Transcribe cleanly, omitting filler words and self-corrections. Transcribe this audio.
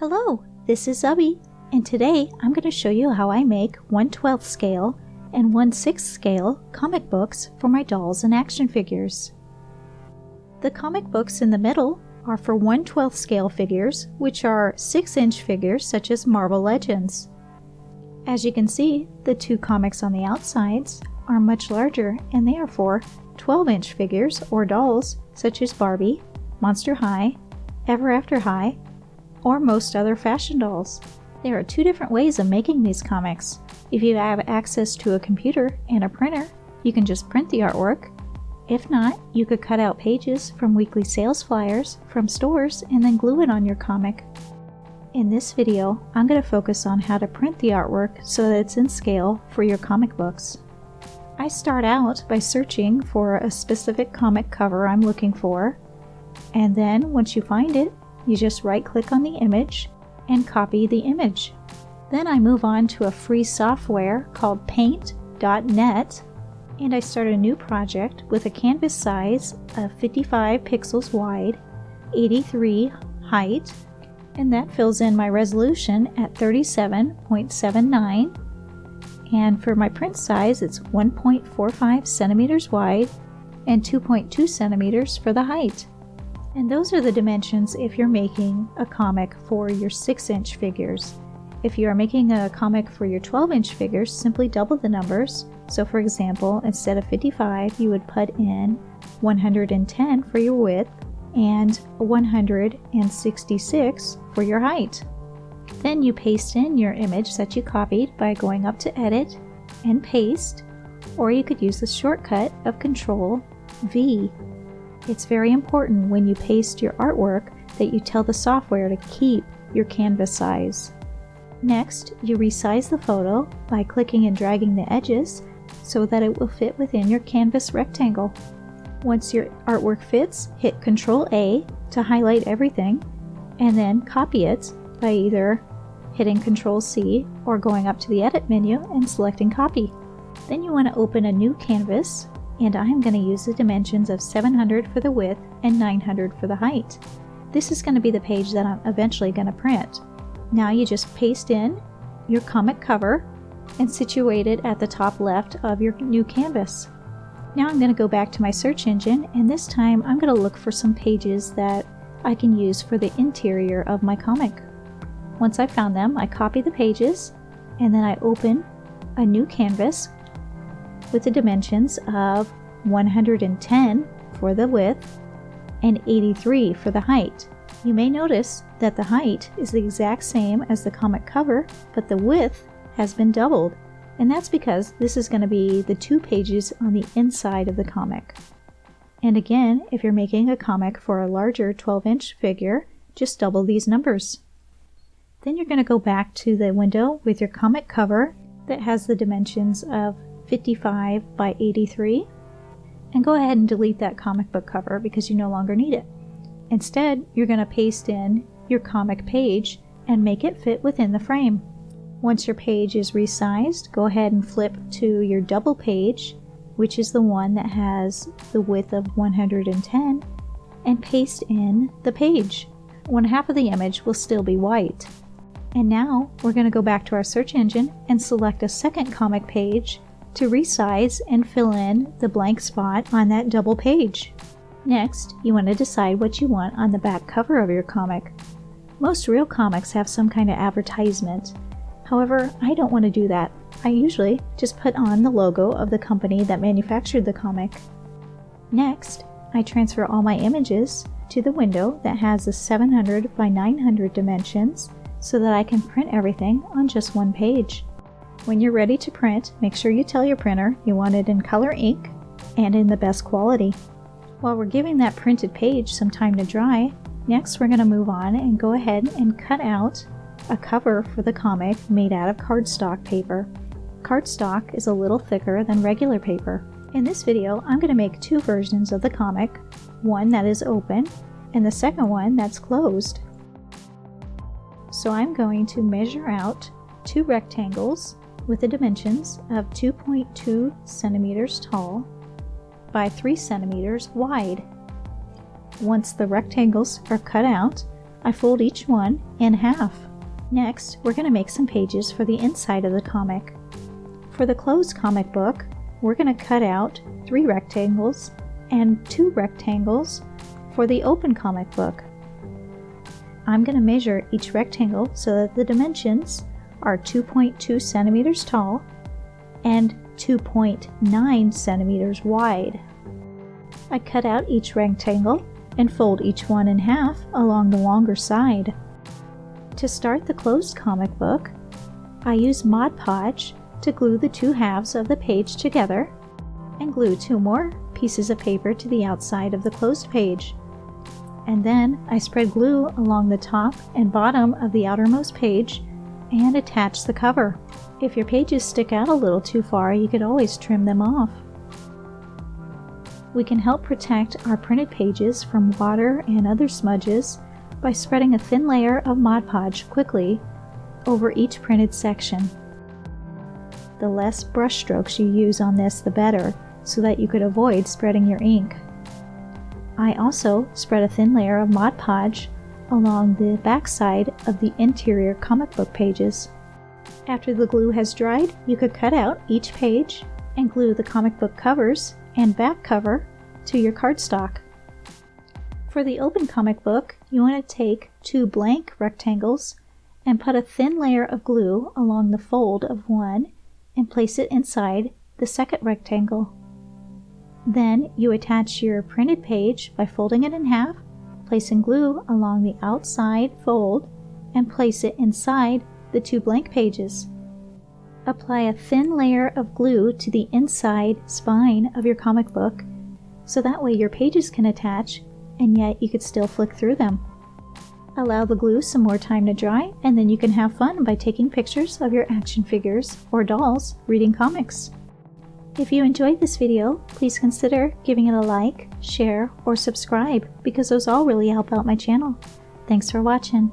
Hello, this is Zubbie, and today I'm going to show you how I make 1/12 scale and 1/6 scale comic books for my dolls and action figures. The comic books in the middle are for 1/12 scale figures, which are 6-inch figures such as Marvel Legends. As you can see, the two comics on the outsides are much larger, and they are for 12-inch figures or dolls such as Barbie, Monster High, Ever After High, or most other fashion dolls. There are two different ways of making these comics. If you have access to a computer and a printer, you can just print the artwork. If not, you could cut out pages from weekly sales flyers from stores and then glue it on your comic. In this video, I'm going to focus on how to print the artwork so that it's in scale for your comic books. I start out by searching for a specific comic cover I'm looking for, and then once you find it, you just right-click on the image and copy the image. Then I move on to a free software called paint.net, and I start a new project with a canvas size of 55 pixels wide, 83 height, and that fills in my resolution at 37.79, and for my print size it's 1.45 centimeters wide and 2.2 centimeters for the height. And those are the dimensions if you're making a comic for your 6-inch figures. If you are making a comic for your 12-inch figures, simply double the numbers. So for example, instead of 55, you would put in 110 for your width and 166 for your height. Then you paste in your image that you copied by going up to Edit and Paste, or you could use the shortcut of Control V. It's very important when you paste your artwork that you tell the software to keep your canvas size. Next, you resize the photo by clicking and dragging the edges so that it will fit within your canvas rectangle. Once your artwork fits, hit Ctrl A to highlight everything, and then copy it by either hitting Ctrl C or going up to the Edit menu and selecting Copy. Then you want to open a new canvas, and I'm going to use the dimensions of 700 for the width and 900 for the height. This is going to be the page that I'm eventually going to print. Now you just paste in your comic cover and situate it at the top left of your new canvas. Now I'm going to go back to my search engine, and this time I'm going to look for some pages that I can use for the interior of my comic. Once I found them, I copy the pages, and then I open a new canvas with the dimensions of 110 for the width and 83 for the height. You may notice that the height is the exact same as the comic cover, but the width has been doubled, and that's because this is going to be the two pages on the inside of the comic. And again, if you're making a comic for a larger 12-inch figure, just double these numbers. Then you're going to go back to the window with your comic cover that has the dimensions of 55 by 83, and go ahead and delete that comic book cover because you no longer need it. Instead, you're going to paste in your comic page and make it fit within the frame. Once your page is resized, go ahead and flip to your double page, which is the one that has the width of 110, and paste in the page. One half of the image will still be white. And now we're going to go back to our search engine and select a second comic page to resize and fill in the blank spot on that double page. Next, you want to decide what you want on the back cover of your comic. Most real comics have some kind of advertisement. However, I don't want to do that. I usually just put on the logo of the company that manufactured the comic. Next, I transfer all my images to the window that has the 700 by 900 dimensions so that I can print everything on just one page. When you're ready to print, make sure you tell your printer you want it in color ink and in the best quality. While we're giving that printed page some time to dry, next we're going to move on and go ahead and cut out a cover for the comic made out of cardstock paper. Cardstock is a little thicker than regular paper. In this video, I'm going to make two versions of the comic, one that is open and the second one that's closed. So I'm going to measure out two rectangles with the dimensions of 2.2 centimeters tall by 3 centimeters wide. Once the rectangles are cut out, I fold each one in half. Next, we're going to make some pages for the inside of the comic. For the closed comic book, we're going to cut out 3 rectangles and 2 rectangles for the open comic book. I'm going to measure each rectangle so that the dimensions are 2.2 centimeters tall and 2.9 centimeters wide. I cut out each rectangle and fold each one in half along the longer side. To start the closed comic book, I use Mod Podge to glue the 2 halves of the page together and glue 2 more pieces of paper to the outside of the closed page. And then I spread glue along the top and bottom of the outermost page and attach the cover. If your pages stick out a little too far, you could always trim them off. We can help protect our printed pages from water and other smudges by spreading a thin layer of Mod Podge quickly over each printed section. The less brush strokes you use on this, the better, so that you could avoid spreading your ink. I also spread a thin layer of Mod Podge along the back side of the interior comic book pages. After the glue has dried, you could cut out each page and glue the comic book covers and back cover to your cardstock. For the open comic book, you want to take 2 blank rectangles and put a thin layer of glue along the fold of one and place it inside the second rectangle. Then you attach your printed page by folding it in half, placing glue along the outside fold, and place it inside the 2 blank pages. Apply a thin layer of glue to the inside spine of your comic book so that way your pages can attach and yet you could still flick through them. Allow the glue some more time to dry, and then you can have fun by taking pictures of your action figures or dolls reading comics. If you enjoyed this video, please consider giving it a like, share, or subscribe because those all really help out my channel. Thanks for watching.